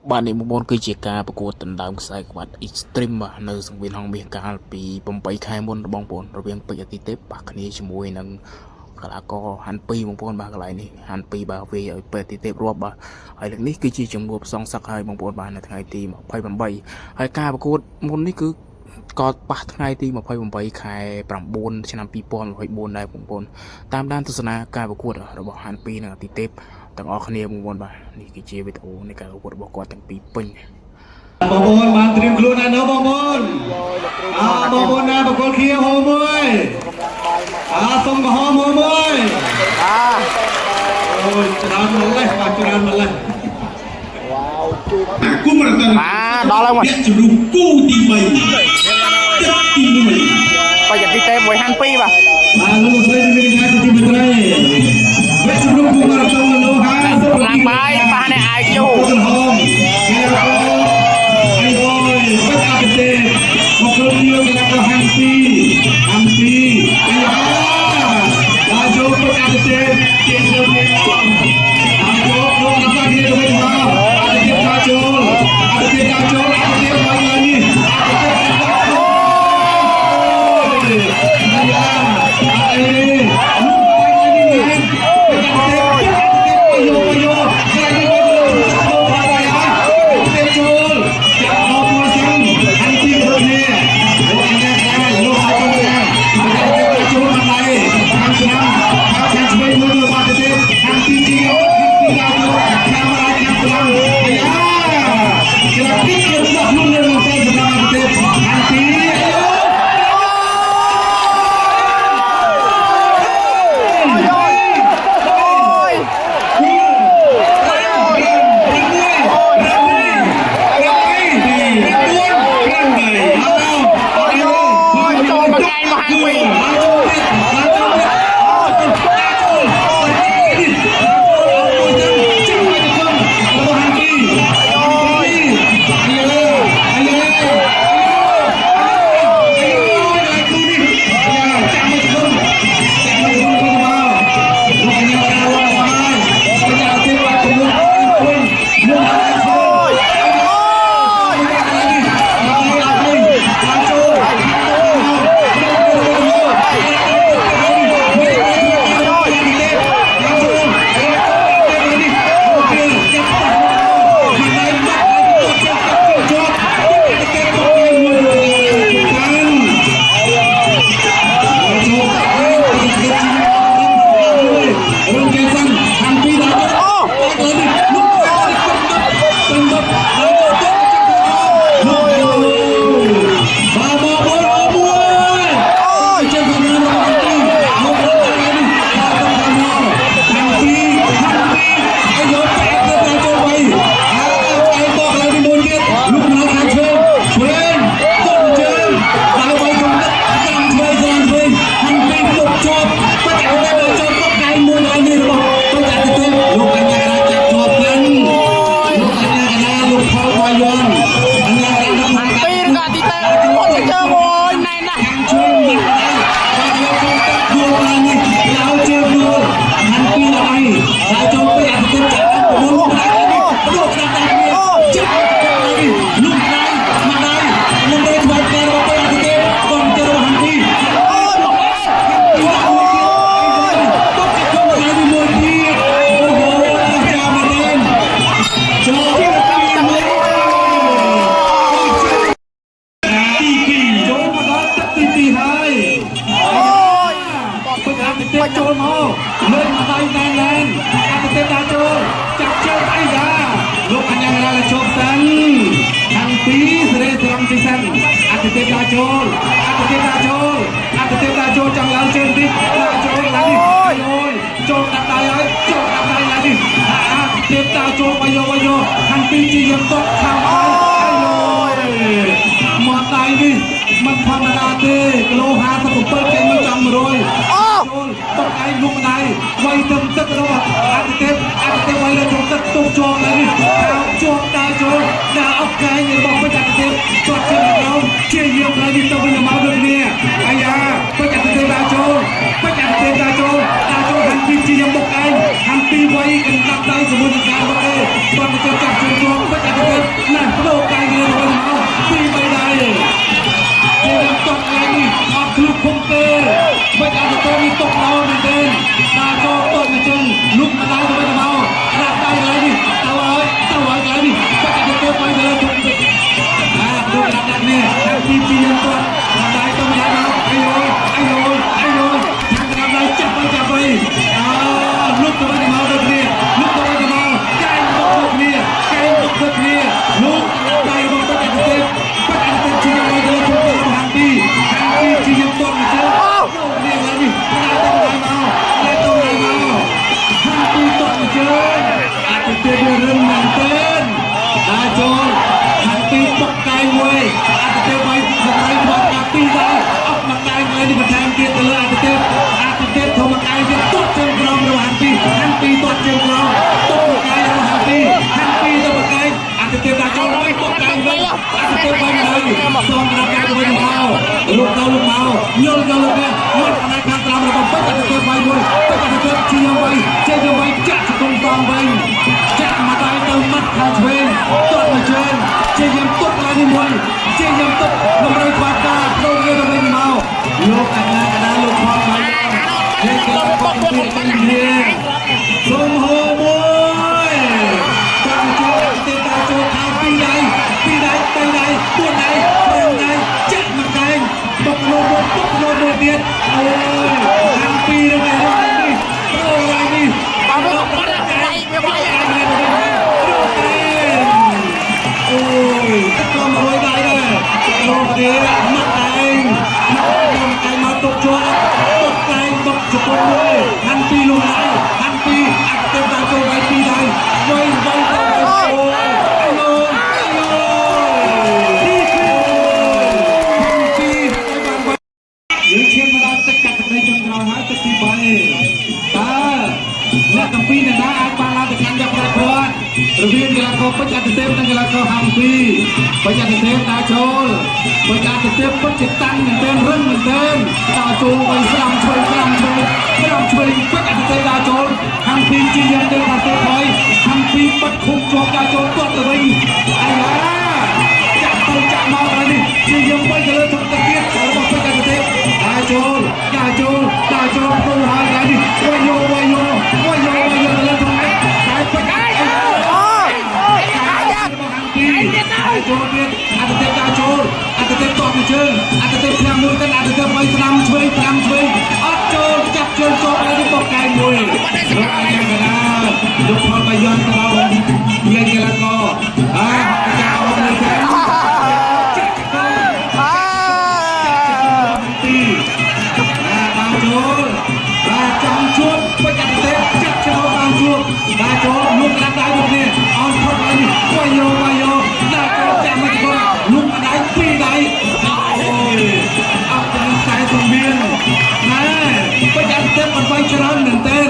bạn này một môn cây chè caประกวด tận đàm sai của bạn extreme mà nơi sang viên hong miền ca bị bom bay khai môn bong bồn rồi viên bị ti tép bạc này chỉ mùi nâng là có hành pi bong bồn bạc lại này hành pi bảo vệ ở bị ti tép rộp bà hay là ní cây chè trồng ngộp song sắc hai bong bồn bà này ngày ti mà bay bom bay hay ca ประกวด môn ní cứ có ba ngày ti mà bay bom bay khai bằng bồn cho năm pi pon hay bồn này bong bồn tam đan tu sana ca ประกวด rồi bảo hành pi là ti tép ទាំងអស់គ្នាបងប្អូនបាទនេះគឺជាវីដេអូនៃការប្រកួតរបស់គាត់ទាំងពីរពេញបងប្អូនបានត្រៀមខ្លួនហើយនៅបងប្អូនបងប្អូនណាប្រកួតគ្នាហូមមួយសុំកំហមមួយអូយច្រើនមកលេះបាទច្រើនមកលេះវ៉ាវជួបគុំរកដល់ហើយមកជំរុំគូទី3ទី1បាយទីទេមួយហាន់2បាទលោកស្រីមានការទី1ត្រីវគ្គជំរុំគូរកនៅហាឡើងបាយបានតែអាយជូហមគេរកអីអូយបាត់អាប់ទេមកគ្រូយើងគេហាន់2អាដល់ចូលបាត់អាប់ទេជាយើងមានអាចូលលោកអត់បានគ្នាទៅវិញមកអាប់ទេដល់ចូលអាប់ទេដល់ចូលអាប់ទេមកឡើងនេះចូលមកលើកមកដៃណែនអាប្រទេសដាចូលចាប់ជើងអីយ៉ាលោកអញ្ញារាជប់សិនខាងពីសេរីស្រំទីសិនអប្រទេសដាចូលអប្រទេសដាចូលអប្រទេសដាចូលចង់ឡើងជើងទីដាចូលឡើងនេះអូយចូលដាក់ដៃហើយចូលដាក់ដៃឡើងនេះអប្រទេសដាចូលបាយខាងពីជាយើងតក់ខាងអើយមកដៃនេះមិនធម្មតាទេគីឡូ57ចេញមកចំ100ចូលតកឯងលុកដៃវាយទឹកទឹករបស់អតិថិវាយលើជុំទឹកទុកជាប់ហើយនេះជាប់ដៃចូលដាក់អុកកែងរបស់ពេជ្រអតិថិគាត់ជិះក្រុមជាយើងហើយនេះទៅវិញមកដូចគ្នាអាយ៉ាពេជ្រអតិថិដាក់ចូលពេជ្រអតិថិដាក់ចូលហាន់ពីជាយើងបុកឯងហាន់ពីវាយកណ្ដាប់ដៃជាមួយនឹងការបុកឯងគាត់ទៅចាប់ជើងជាប់ពេជ្រអតិថិ អាទិទេពឲ្យមកឲ្យមកកាពីដែរអត់មកដែរឡើយនេះបន្ថែមទៀតទៅលើអាទិទេពធម្មកាយទៀតទាត់ជើងក្រោមរបស់ហាន់ពីទាត់ជើងក្រោមទាត់មកកាយរបស់ហាន់ពីទៅមកកាយអាទិទេពដាក់ចូលទៅទាត់កាយវិញអាទិទេពវិញហើយសូមក្រាបកាយទៅវិញមកលោកទៅលោកមកយល់លោកនេះមកផ្នែកខាងក្រោមរបស់ពេជ្រអាទិទេពវិញមួយពេជ្រអាទិទេពជាយ៉ាងវិញចាក់សង្គមតងវិញចាក់មកដៃទៅមាត់ខាងឆ្វេងទាត់មកជើងជាយ៉ាងទាត់ឡើងនេះមួយជាយ៉ាងទាត់តម្រូវខ្វះការដូរទៅវិញមកលោកអាណាកដាលោកផងហើយជាក្លឹបគាត់ពីគ្នាសូមហូមួយតាមជួយទេតាចូលខាងពីដៃ4ដៃ5ដៃចាក់មកដែងបុកលោមួយទៀតអូយខាងពីរបស់នេះអូយនេះអត់បាត់ដៃវាបាត់ដៃអូយទៅមកដៃដែរលោកនេះមកដែងមកទុកជាប់ទុកដែងបុកជប៉ុនមួយហាន់ពីលុយហាន់ពីអត់ទៅដល់ចូលដៃពីដៃវិញទៅអូយលោកយើងឈានមកដល់ទឹកកាត់ក្តីចុងក្រោយហើយទឹកទី3តើអ្នកទាំងពីរអ្នកណាអាចបានឡើងទៅកាន់យកប្រព័ន្ធរវាងកីឡាករពេជ្រអាទិទេពនិងកីឡាករហាំពីពេជ្រអាទិទេពដើរចូលពេជ្រអាទិទេពពិតជាតាំងមែនទែនរឹងមែនទែនដើរចូលឲ្យស្រាំឆ្វេងពេជ្រអាទិទេពដើរចូលហាំពីជាយ៉ាងទៅប្រទេសហើយហាំពីបិទឃុំជាប់ដើរចូលទាត់ទៅវិញអាយ៉ាចាក់ទៅចាក់មកហើយនេះជាយ៉ាងវិញទៅលើធំទៅទៀតរបស់ពេជ្រអាទិទេពដើរចូលទៅហើយនេះវាយទៅលើធំតែពេជ្រចូលទៀតអាទិទេពដើរចូលអាទិទេពតបពីជើងអាទិទេពខាងមួយទៅអាទិទេពឲ្យស្ដាំឆ្វេងអត់ចូលចាប់ជើងចូលហើយនេះបកកាយមួយលោកអាយ៉ាកណាលោកផលបាយ័នទៅមានកីឡាករចាអត់មួយទៀតចាំជួបពេជ្រអាទិទេពចាក់ចូលតាមជួបដើរចូលលោកដាក់ដៃមកនេះអត់ផុតហើយនេះវាយដើរចូលចាំមកទៅលោកដៃ2ដៃអូយអត់ទៅខ្សែសំបៀនណែពេជ្រអាទិទេពអត់វាយច្រើនមែនទែន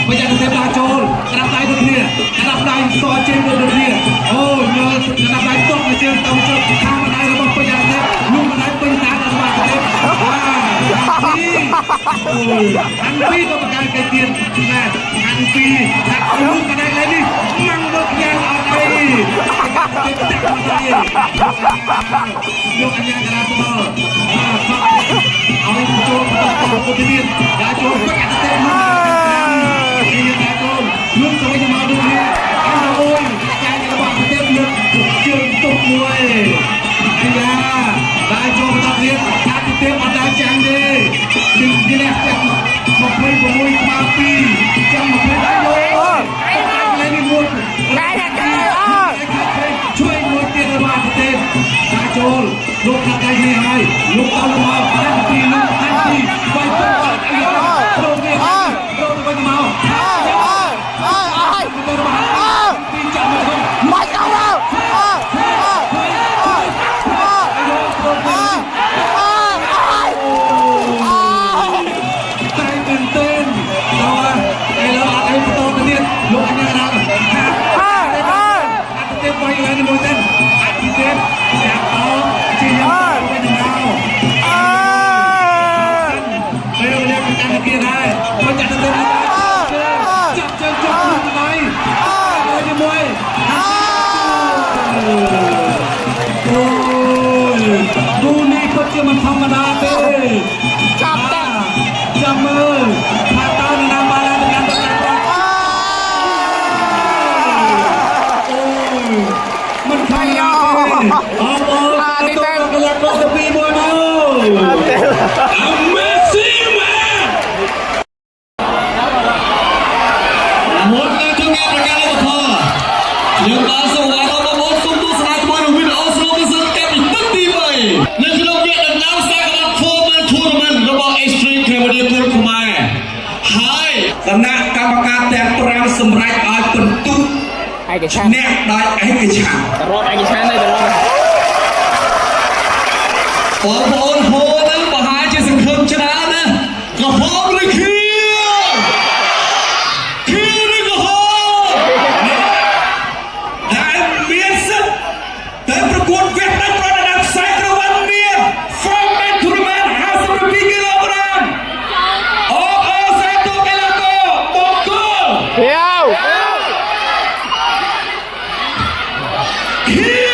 ពេជ្រអាទិទេពដើរចូលក្រាបដៃដូចគ្នាក្រាបដៃសជើងដូចគ្នាអូយមើលក្រាបដៃតុកជើងទៅជើងខាងដៃរបស់ពេជ្រអាទិទេពលោកដៃពេញតារបស់អាទិទេពអូយអានពីក៏ប្រកាសគេទៀតណាអានពីថាលោកកណ្ដាលនេះម៉ាំងមកយ៉ាងអត់អីទេចាក់មកទៅយកអញ្ញាកណ្ដាលទៅឲ្យចូលទៅទៀតដើរចូលពេជ្រអាទិទេពមកនេះដើរចូលលោកទៅវិញមកដូចនេះអូយចាយរបស់អាទិទេពលើកជើងទុកមួយអាយ៉ាដើរចូលទៅទៀតអាទិទេពអត់ដើរចាំងទេនេះនេះចាំ26ក្បាល2ចាំ20ដៃលោកលេងនេះមួយជួយមួយទៀតរបស់អាទិទេពដើរចូលលោកថាដៃនេះហើយលោកទៅមកហាន់ពីលោកហាន់ពីវាយទៅអត់អីលោកនេះលោកវិញមកពីចាំមកមកទៅលោកអញ្ញាណាអាទិទេពវាយឡើងមួយទៀតអាទិទេពចាប់អោជាយ៉ាងទៅវិញមកពេលវេលាកាន់តែគៀនហើយមកចាក់ទៅចាប់ជើងចាប់លោកដៃមួយអូយគូនេះពិតជាមិនធម្មតាទេចាប់តាចាំមើលថាតើនរណាបានទៅកាន់ទៅមិនខាញ់អូទីតែកលាករទៅពីមួយមកមេស៊ីម៉ាមកដល់ជើងប្រកាសលោកខយើងបានសូមអរគុណបងសូមទស្សនាជាមួយនឹងវីដេអូស្រូបពីសិនកាពីទឹកទី3នៅក្នុងវគ្គដណ្ដើមខ្សែក្បាច់ Foreman Tournament របស់ Extreme Cambodia គុលខ្មែរហើយគណៈកម្មការទាំង5សម្រេចឲ្យបន្ទុកឯកច្ឆ័ន្ទអ្នកដោយឯកច្ឆ័ន្ទរត់ឯកច្ឆ័ន្ទទៅរត់ បងប្អូនហូរនឹងប្រហែលជាសង្ឃឹមច្រើនណាក្រហមឬខៀវខៀវឬក្រហមដែលមានសិទ្ធិទៅប្រកួតវៀតណាមប្រដាប់ខ្សែក្រវ៉ាន់មាន From Man to the Man 52 គីឡូក្រាមអូសាទូកេឡាកូបូកូខៀវ